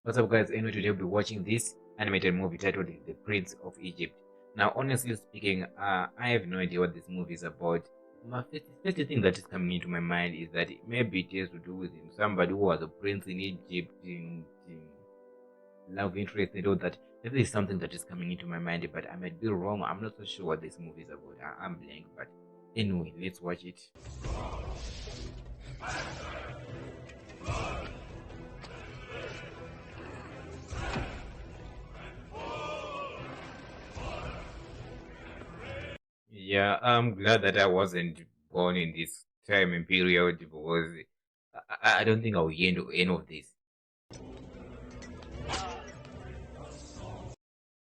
What's up, guys? Anyway, today we'll be watching this animated movie titled The Prince of Egypt. Now, honestly speaking, I have no idea what this movie is about. My first thing that is coming into my mind is that maybe it has to do with him, somebody who was a prince in Egypt, in love interest and all that. Maybe it's something that is coming into my mind, but I might be wrong. I'm not so sure what this movie is about. I'm blank, but anyway, let's watch it. Yeah, I'm glad that I wasn't born in this time and period because I don't think I'll hear any of this.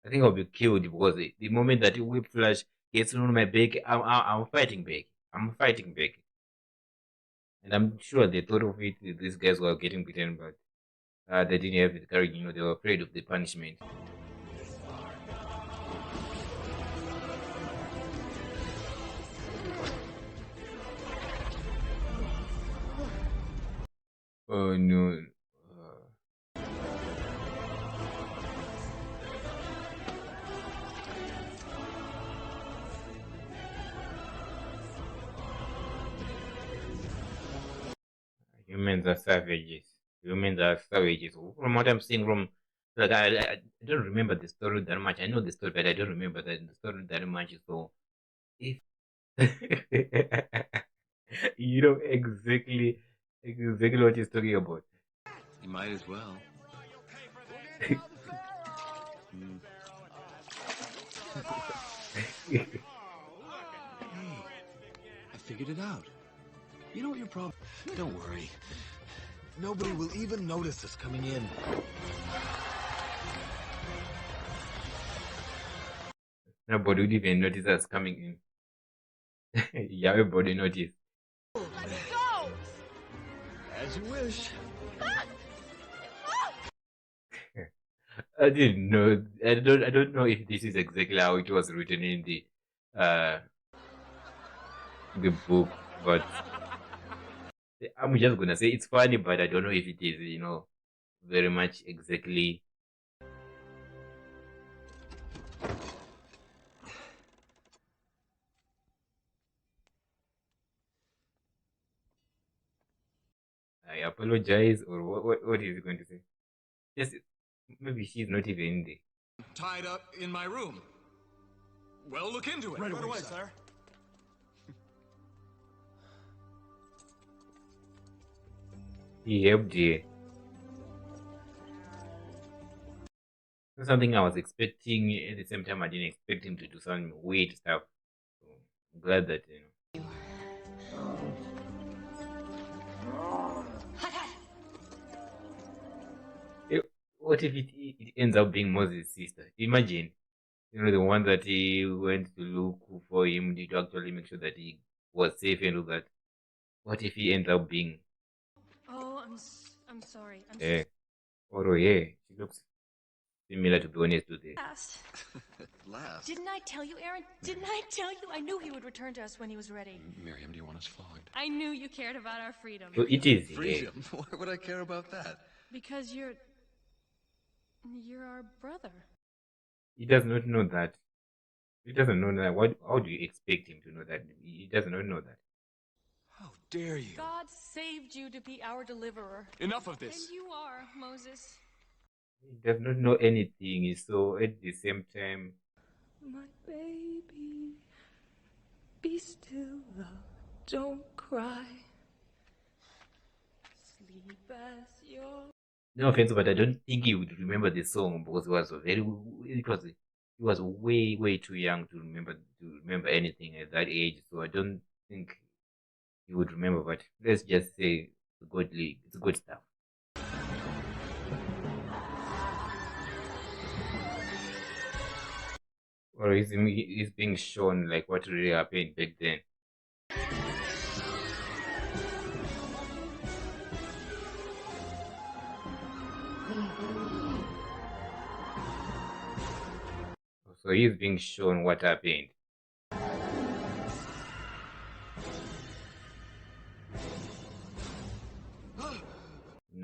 I think I'll be killed because the moment that Whiplash gets on my back, I'm fighting back. I'm fighting back. And I'm sure they thought of it, these guys were getting beaten, but they didn't have the courage, they were afraid of the punishment. Oh no. Humans are savages. Humans are savages. From what I'm seeing from, like, I don't remember the story that much. I know the story, but I don't remember the story that much. So, if you know exactly what he's talking about. You might as well. Hey, I figured it out. You know what your problem? Don't worry. Nobody will even notice us coming in. Nobody would even notice us coming in. Yeah, everybody noticed. Let's go! As you wish. I didn't know. I don't know if this is exactly how it was written in uh the book, but I'm just gonna say it's funny, but I don't know if it is, very much exactly. I apologize, or what is he going to say? Just maybe she's not even there. Tied up in my room. Well, look into it. Right away, sir. He helped her. Something I was expecting. At the same time, I didn't expect him to do some weird stuff. So I'm glad that Eh, what if it ends up being Moses' sister? Imagine, the one that he went to look for him to actually make sure that he was safe and all that. What if he ends up being, Oh, I'm sorry. I'm eh, or yeah, she looks similar, to be honest, to the. fast. Last. Didn't I tell you, Aaron? Didn't I tell you? I knew he would return to us when he was ready. Miriam, do you want us flogged? I knew you cared about our freedom. So it is, yeah. Freedom? Why would I care about that? Because you're our brother. He does not know that. He doesn't know that. How do you expect him to know that? He does not know that. How dare you? God saved you to be our deliverer. Enough of And this. you are, Moses. He does not know anything. So at the same time, My baby, be still, love, don't cry. Sleep as you're. no offense, but I don't think he would remember the song because he was way too young to remember anything at that age. So I don't think he would remember. But let's just say it's good stuff. Or he's being shown like what really happened back then. So he's being shown what happened.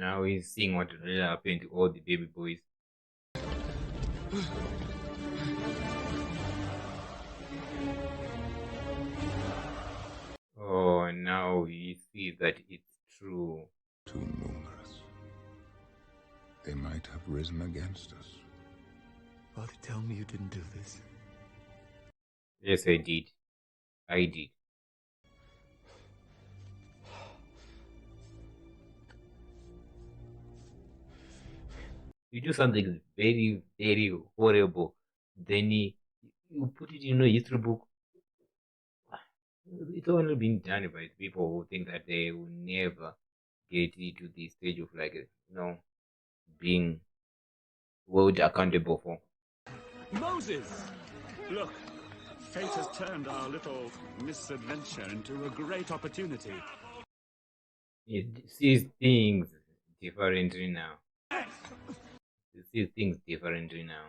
Now he's seeing what really happened to all the baby boys. Oh, now he sees that it's true. Too numerous. They might have risen against us. Father, tell me you didn't do this. Yes, I did. I did. You do something very, very horrible, then you put it in a history book. It's only been done by people who think that they will never get into the stage of being held accountable for. Moses! Look, fate has turned our little misadventure into a great opportunity. It sees things differently now. It sees things differently now.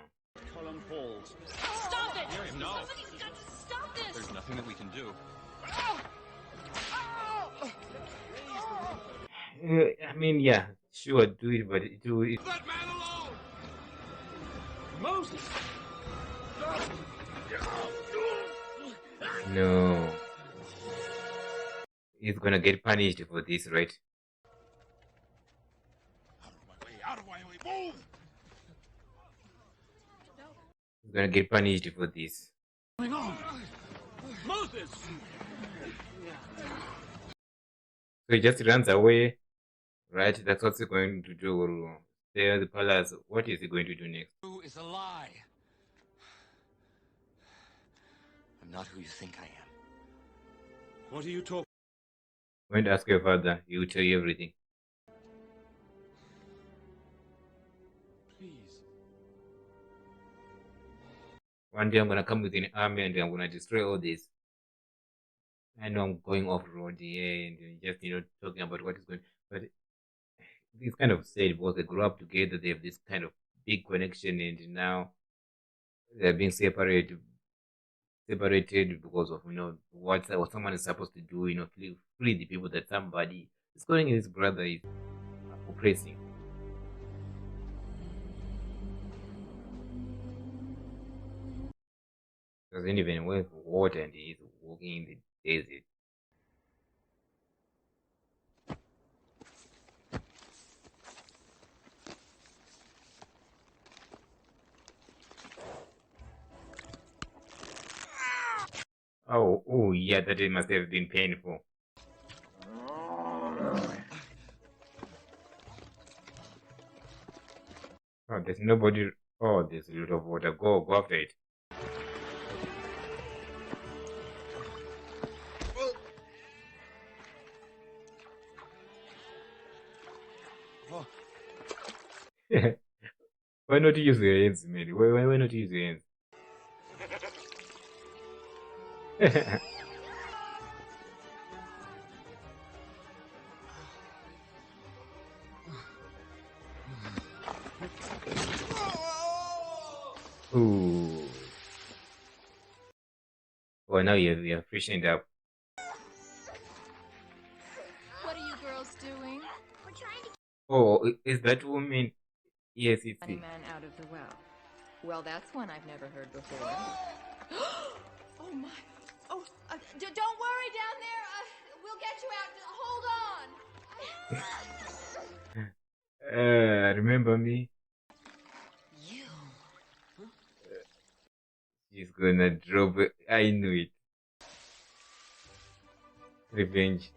Colin Falls. Stop it! No. Somebody's got to stop this! There's nothing that we can do. I mean, yeah, sure, do it, but do it. That man alone! Moses! No. He's gonna get punished for this, right? Out of my way, move! He's gonna get punished for this. What's going on? Moses! So he just runs away, right? That's what he's going to do. Stay at the palace. What is he going to do next? Who is a lie? I'm not who you think I am. What are you talking? When to ask your father, he will tell you everything. Please. One day I'm gonna come with an army and I'm gonna destroy all this. I know I'm going off road here and just talking about what is going, but it's kind of sad because they grew up together. They have this kind of big connection, and now they're being separated because of what someone is supposed to do. Free the people that somebody is calling his brother is oppressing. Doesn't even work for water, and he's walking in the desert. Oh, yeah, that it must have been painful. Oh, there's nobody. Oh, there's a lot of water. Go after it. Why not use your hands, man? Why not use your hands? Ooh. Well, now you're freshened up. What are you girls doing? We're trying to Oh, is that woman? Yes, it's Funny it. man out of the well. Well, that's one I've never heard before. Oh my! Oh, don't worry down there. We'll get you out. Hold on. Remember me? You. She's gonna drop it. I knew it. Revenge.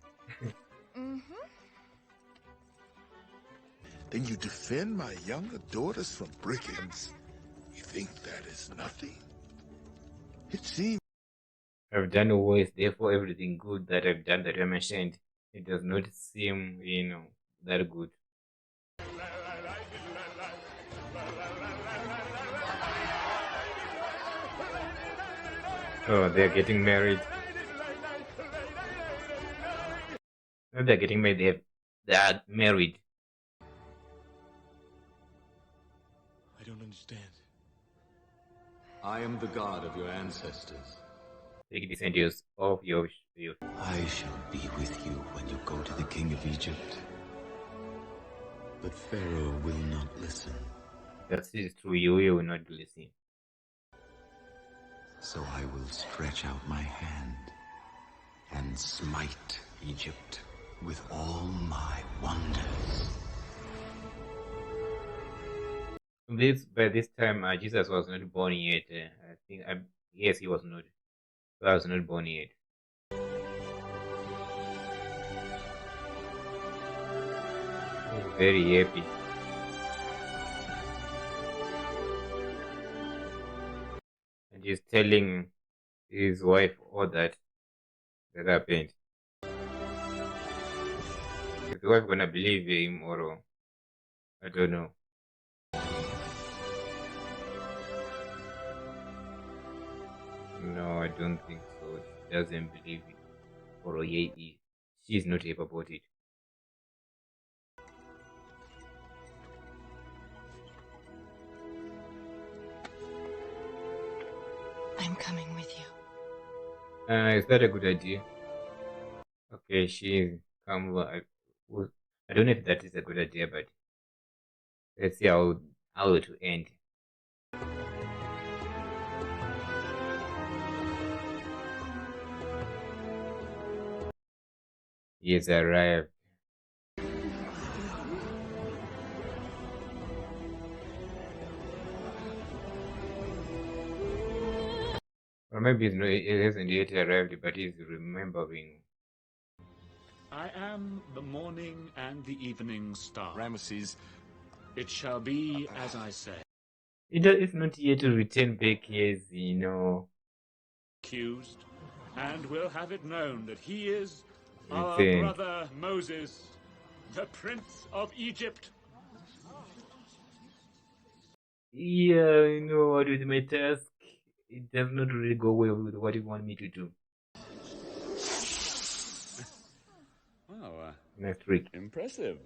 Then you defend my younger daughters from brigands. You think that is nothing? It seems I've done worse, therefore everything good that I've done that I mentioned, it does not seem, that good. Oh, they're getting married. No, they're getting married. They're married. I don't understand. I am the god of your ancestors. Take the sentence of your. I shall be with you when you go to the king of Egypt. But Pharaoh will not listen. That is true. You will not listen. So I will stretch out my hand and smite Egypt with all my wonders. By this time, Jesus was not born yet. I think, yes, he was not. I was not born yet. He's very happy. And he's telling his wife all that happened. Is the wife gonna believe him or I don't know. No, I don't think so. She doesn't believe it. Or she's not happy about it. I'm coming with you. Is that a good idea? Okay, she come. I don't know if that is a good idea, but let's see how it will end. He has arrived. Or maybe it hasn't yet arrived, but he's remembering. I am the morning and the evening star. Ramesses, It shall be as I say. It's not yet to return back, yes, Accused, and will have it known that he is our returned. brother Moses, the Prince of Egypt. Yeah, what with my task, it does not really go well with what you want me to do. Wow, Next week. impressive.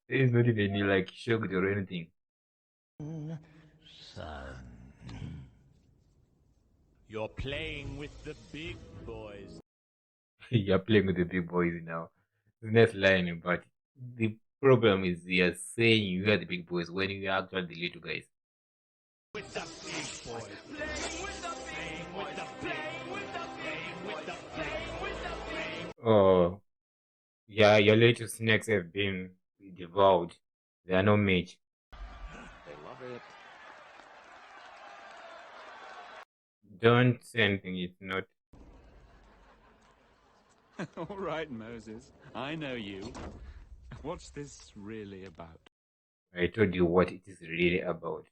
It's not even like shocked or anything. Son. You're playing with the big boys. You're playing with the big boys now. The next line, but the problem is you're saying you are the big boys when you are actually the little guys. With the big boys. Playing with the big boys. Playing with the big boys. Playing with the big boys. Oh, yeah, your little snakes have been devoured. They are no match. They love it. Don't say anything, it's not. All right, Moses. I know you. What's this really about? I told you what it is really about.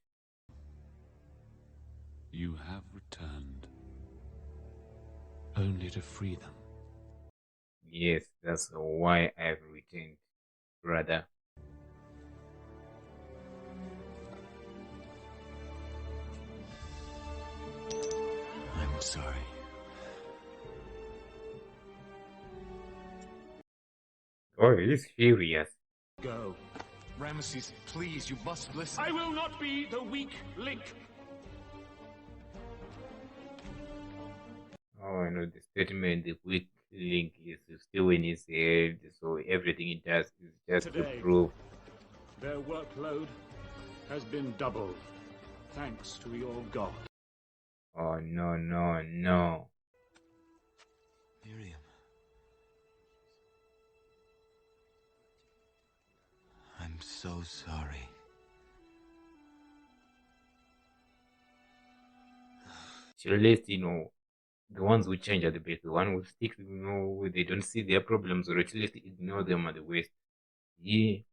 You have returned. only to free them. Yes, that's why I've returned, brother. I'm sorry. Oh, he's furious. Go. Ramesses, please, you must listen. I will not be the weak link. Oh, I know the statement, the weak link is still in his head, so everything he does is just Today. to prove. Their workload has been doubled, thanks to your god. Oh, no, no, no. Miriam. I'm so sorry. So at least, the ones who change are the best. The one who stick, they don't see their problems or at least ignore them at the worst. He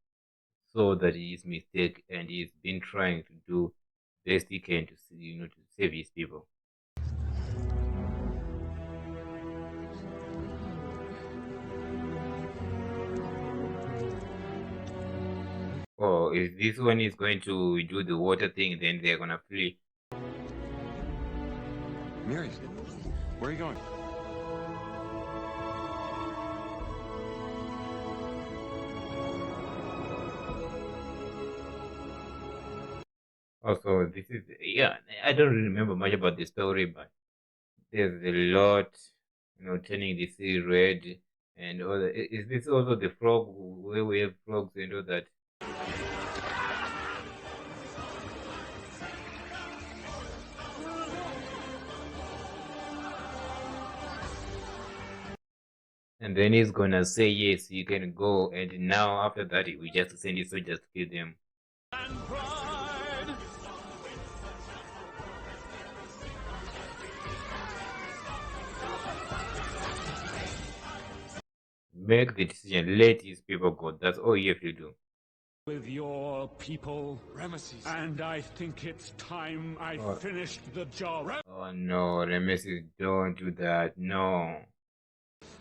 saw that his mistake and he's been trying to do best he can to see, to save his people. Oh, if this one is going to do the water thing, then they're gonna flee. Miriam, where are you going? Also, this is, yeah, I don't really remember much about the story, but there's a lot, turning the sea red And all that. Is this also the frog where we have frogs and all that? And then he's gonna say yes, you can go. And now after that, we just send his soldiers to kill them. And pride. Make the decision. Let his people go. That's all you have to do. With your people, Ramesses. and I think it's time I Oh. finished the job. Oh no, Ramesses, don't do that. No.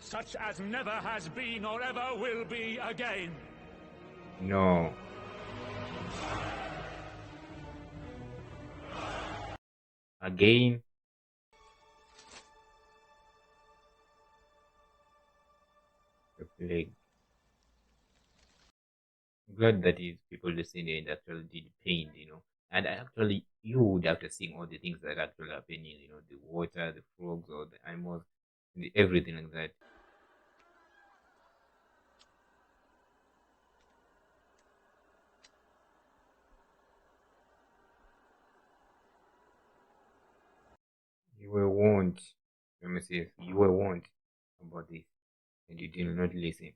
Such as never has been or ever will be again. No. Again? The plague. I'm glad that is people listening and actually did paint, And actually, you would have to see all the things that actually happening, the water, the frogs, or the animals, everything like that. You were warned. Let me see. You were warned about this, and you did not listen.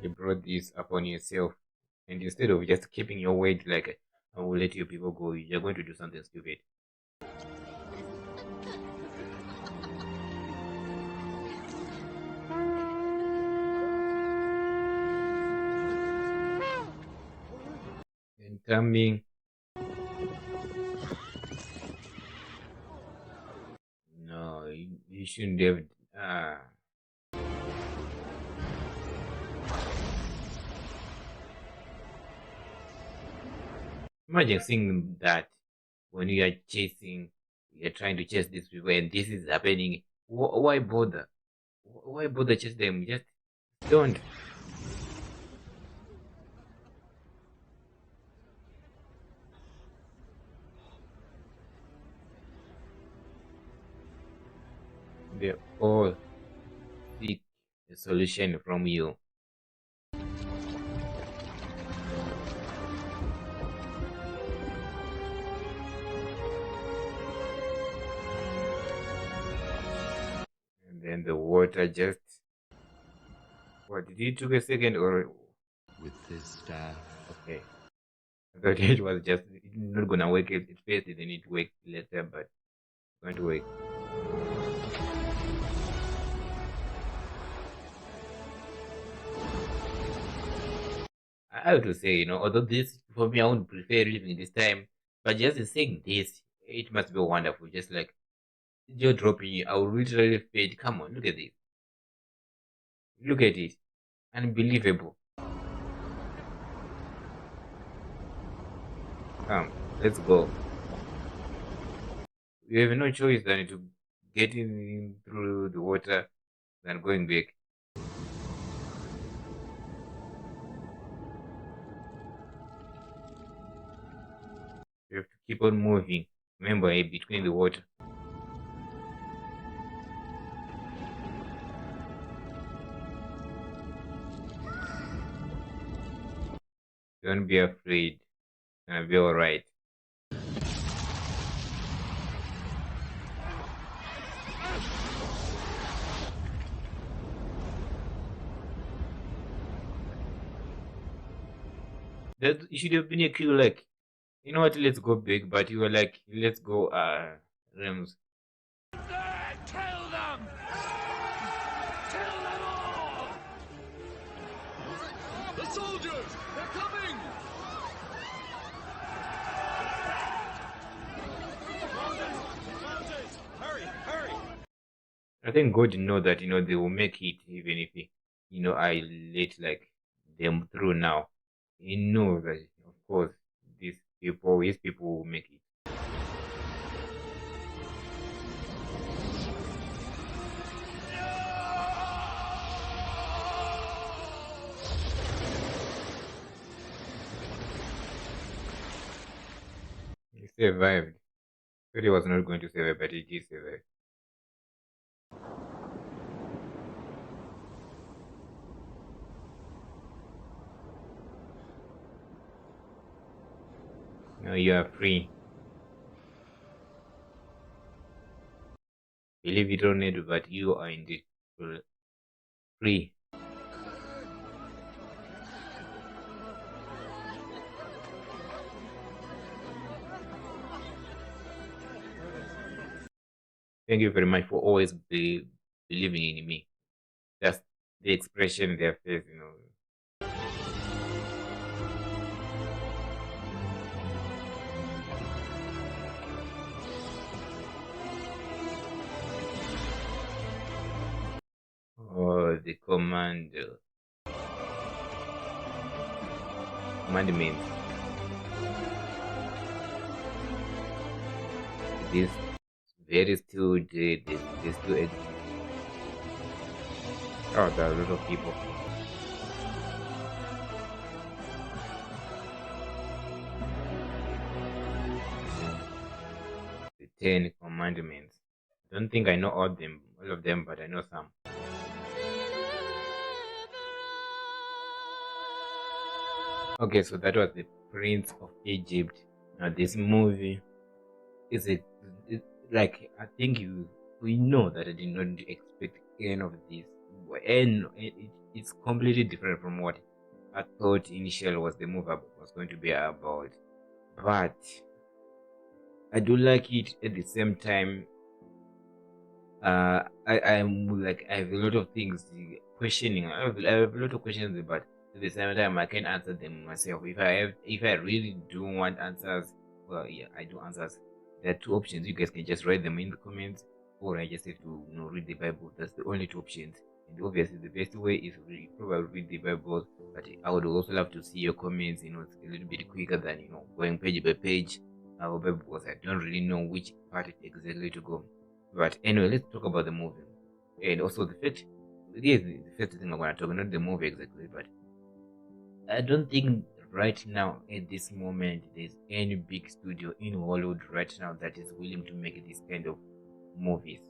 You brought this upon yourself, and instead of just keeping your word, like I will let you people go, you're going to do something stupid. And coming. No, you shouldn't have. Imagine seeing that when you are chasing, you're trying to chase these people, and this is happening. Why bother? Why bother chase them? Just don't. They all seek a solution from you. And then the water just. What, did it took a second or. With this staff, Okay. I thought it was just not gonna work at first, then it worked later, but it's going to work. I have to say, although this for me, I would prefer living this time, but just saying this, it must be wonderful. Just like you're dropping, I will literally fade. Come on, look at this. Look at it. Unbelievable. Come, let's go. You have no choice than to get in through the water than going back. You have to keep on moving. Remember, between the water. Don't be afraid. It's gonna be alright. That it should have been a kill, like, you know what, let's go big, but you were like, let's go Rams. There, kill them! Kill them all! The soldiers! They're coming! Moses! Hurry! Hurry! I think God know that they will make it even if I let like them through now. He knows that of course his people will make it. survived. Thought he was not going to survive, but he did survive. Now you are free. Believe it or not, but you are indeed free. Thank you very much for always believing in me. That's the expression in their face, you know. Oh, the commandments. This very still they still exist. Oh, there are a lot of people. The 10 Commandments. Don't think I know all of them, but I know some. Okay, so that was the Prince of Egypt. Now this movie is like I think we know that I did not expect any of this, and it's completely different from what I thought initially was the movie was going to be about. But I do like it at the same time. I'm like I have a lot of things questioning. I have a lot of questions, but at the same time I can answer them myself. If I really do want answers, well, yeah, I do answers. There are two options. You guys can just write them in the comments, or I just have to read the Bible. That's the only two options. And obviously, the best way is probably read the Bible. But I would also love to see your comments. It's a little bit quicker than going page by page. Our Bible, because I don't really know which part exactly to go. But anyway, let's talk about the movie. And also the fact, yes, the first thing I'm going to talk, not the movie exactly, but I don't think right now, at this moment, there's any big studio in Hollywood right now that is willing to make this kind of movies.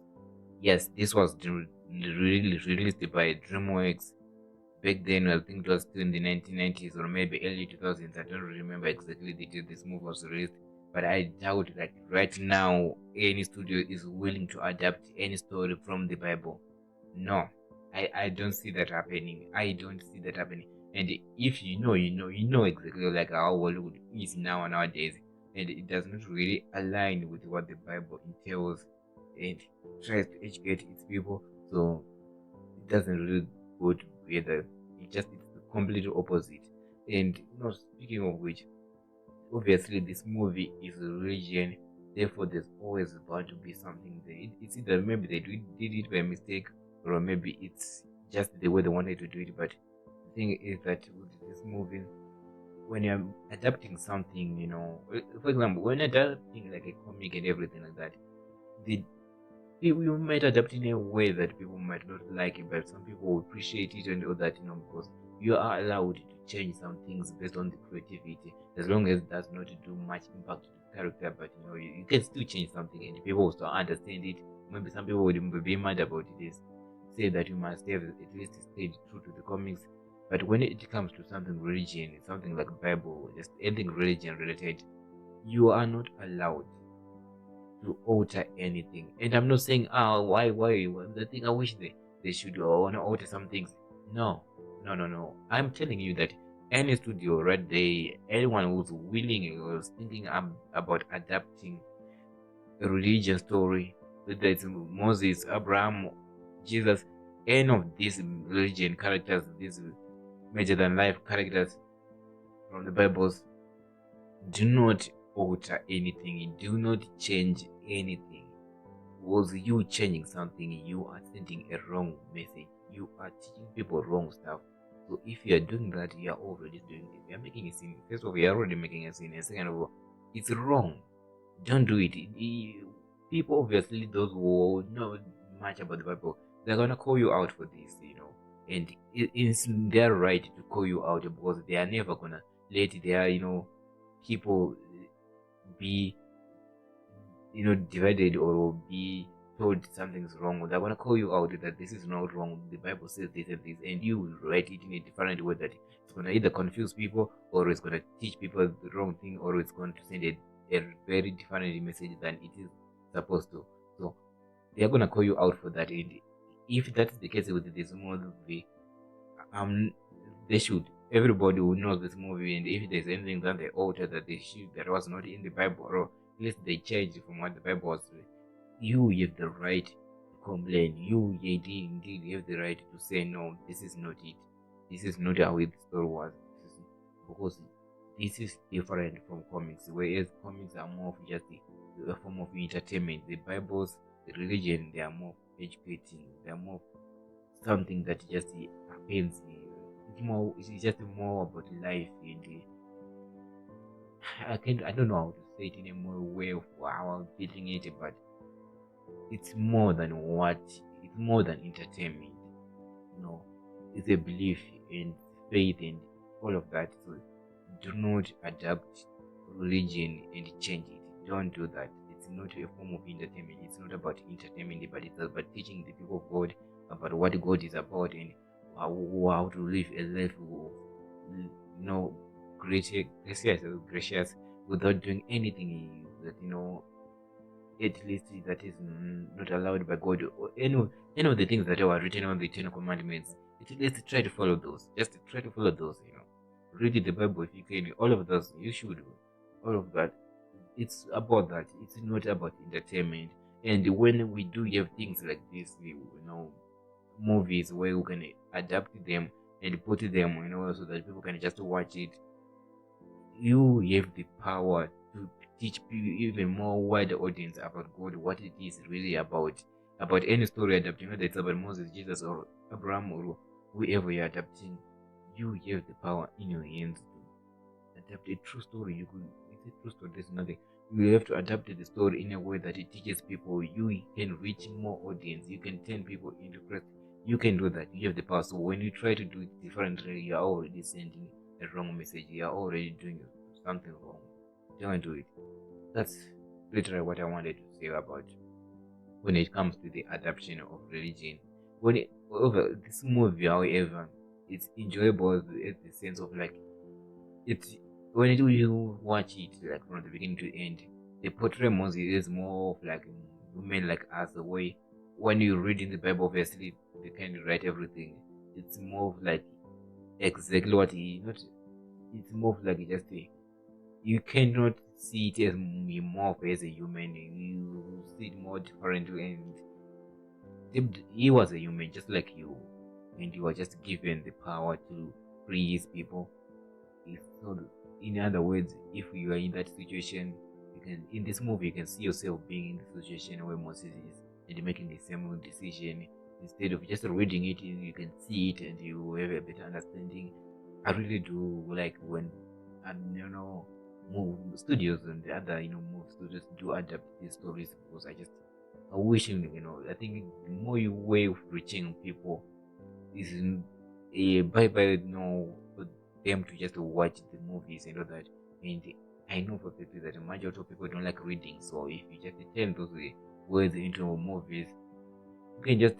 Yes, this was really released by DreamWorks back then. I think it was still in the 1990s or maybe early 2000s. I don't remember exactly the date this movie was released, but I doubt that right now any studio is willing to adapt any story from the Bible. No, I don't see that happening. I don't see that happening. And if you know exactly like how Hollywood is nowadays, and it does not really align with what the Bible entails and tries to educate its people. So it doesn't really go together. It's the completely opposite. And speaking of which, obviously this movie is a religion, therefore there's always bound to be something there. It's either maybe they did it by mistake, or maybe it's just the way they wanted to do it. But the thing is that with this movie, when you're adapting something, for example, when adapting like a comic and everything like that, the you might adapt in a way that people might not like it, but some people will appreciate it and all that, because you are allowed to change some things based on the creativity, as long as it does not do much impact to the character. But you can still change something and people will still understand it. Maybe some people would be mad about this, say that you must have at least stayed true to the comics. But when it comes to something religion, something like Bible, just anything religion related, you are not allowed to alter anything. And I'm not saying, why? The thing I wish they should want to alter some things. No, no, no, no. I'm telling you that any studio right there, anyone who's willing or thinking about adapting a religion story, whether it's Moses, Abraham, Jesus, any of these religion characters, these major than life characters from the Bibles, do not alter anything, do not change anything. Was you changing something, you are sending a wrong message, you are teaching people wrong stuff. So if you are doing that, you are already doing it. You are making a sin. First of all, you are already making a sin, and second of all, it's wrong. Don't do it. People, obviously, those who know much about the Bible, they're gonna call you out for this, and it's their right to call you out, because they are never gonna let their people be divided or be told something's wrong, they're gonna call you out that this is not wrong. The Bible says this and this, and you will write it in a different way that it's gonna either confuse people or it's gonna teach people the wrong thing or it's going to send a very different message than it is supposed to. So they're gonna call you out for that. And if that's the case with this movie, um, they should. Everybody who knows this movie, and if there's anything that they alter that was not in the Bible, or at least they changed from what the Bible was, you have the right to complain. You indeed have the right to say no. This is not it. This is not how the story was. Because this is different from comics. Whereas comics are more of just a form of entertainment. The Bibles, the religion, they are more educating. They are more something that just happens. It's just more about life, and I don't know how to say it in a more way of how I'm feeling it, but it's more than it's more than entertainment. It's a belief and faith and all of that. So do not adapt religion and change it. Don't do that. It's not a form of entertainment. It's not about entertainment, but it's about teaching the people of God about what God is about and how to live a life of, gracious without doing anything that at least that is not allowed by God, or any of the things that are written on the Ten Commandments. At least try to follow those. Just try to follow those. Read the Bible if you can. All of those you should do. All of that. It's about that. It's not about entertainment. And when we do have things like this, movies where we can adapt them and put them, so that people can just watch it. You have the power to teach people even more wider audience about God, what it is really about any story adapting, whether it's about Moses, Jesus, or Abraham, or whoever you're adapting. You have the power in your hands to adapt a true story. It's a true story. There's nothing. You have to adapt the story in a way that it teaches people. You can reach more audience. You can turn people into Christ. You can do that. You have the power. So when you try to do it differently, you're already sending a wrong message. You're already doing something wrong. Don't do it. That's literally what I wanted to say about when it comes to the adaptation of religion. This movie, however, it's enjoyable at the sense of like it's when you watch it like from the beginning to end, they portray Moses is more of like women like us. The way when you read in the Bible, obviously they can write everything. It's more of like exactly what he not. It's more of like just you cannot see it as more of as a human. You see it more differently, and he was a human just like you, and you were just given the power to free his people. So, in other words, if you are in that situation, you can in this movie you can see yourself being in the situation where Moses is and making the same decision. Instead of just reading it, you can see it and you have a better understanding. I really do like when move studios and the other move studios do adapt these stories, because I wishing I think the more you way of reaching people is a by for them to just watch the movies and all that. And I know for people that the majority of people don't like reading, so if you just turn those words into movies, you can just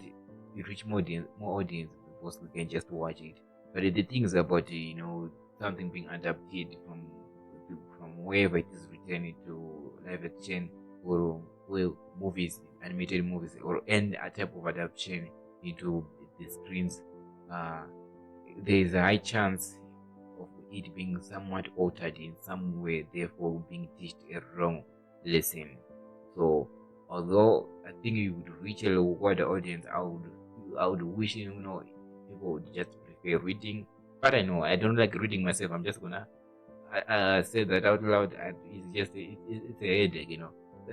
reach more audience because we can just watch it. But the things about something being adapted from wherever it is written into live action or movies, animated movies, or any type of adaptation into the screens, uh, there is a high chance of it being somewhat altered in some way, therefore being teached a wrong lesson. So, although I think you would reach a wider audience, I would wish people would just prefer reading. But I know I don't like reading myself. I'm just gonna say that out loud. And it's just it's a headache.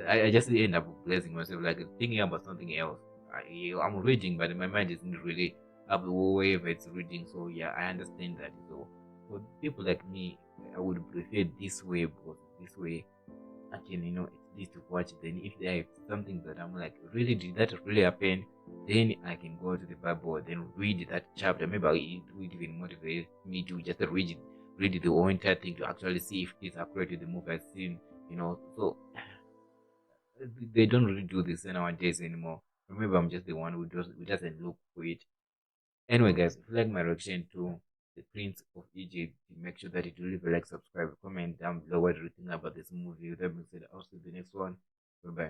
I just end up blessing myself, like thinking about something else. I'm reading, but my mind isn't really up wherever it's reading. So yeah, I understand that. So for people like me, I would prefer this way, because this way I can at least watch. Then if there is something that I'm like, really did that really happen, then I can go to the Bible, then read that chapter. Maybe it would even motivate me to just read the whole entire thing to actually see if it's accurate to the movie I've seen. So they don't really do this nowadays anymore. Remember, I'm just the one who doesn't look for it. Anyway, guys, if you like my reaction to the Prince of Egypt, make sure that you leave a like, subscribe, comment down below what you think about this movie. That being said, I'll see you in the next one. Bye bye.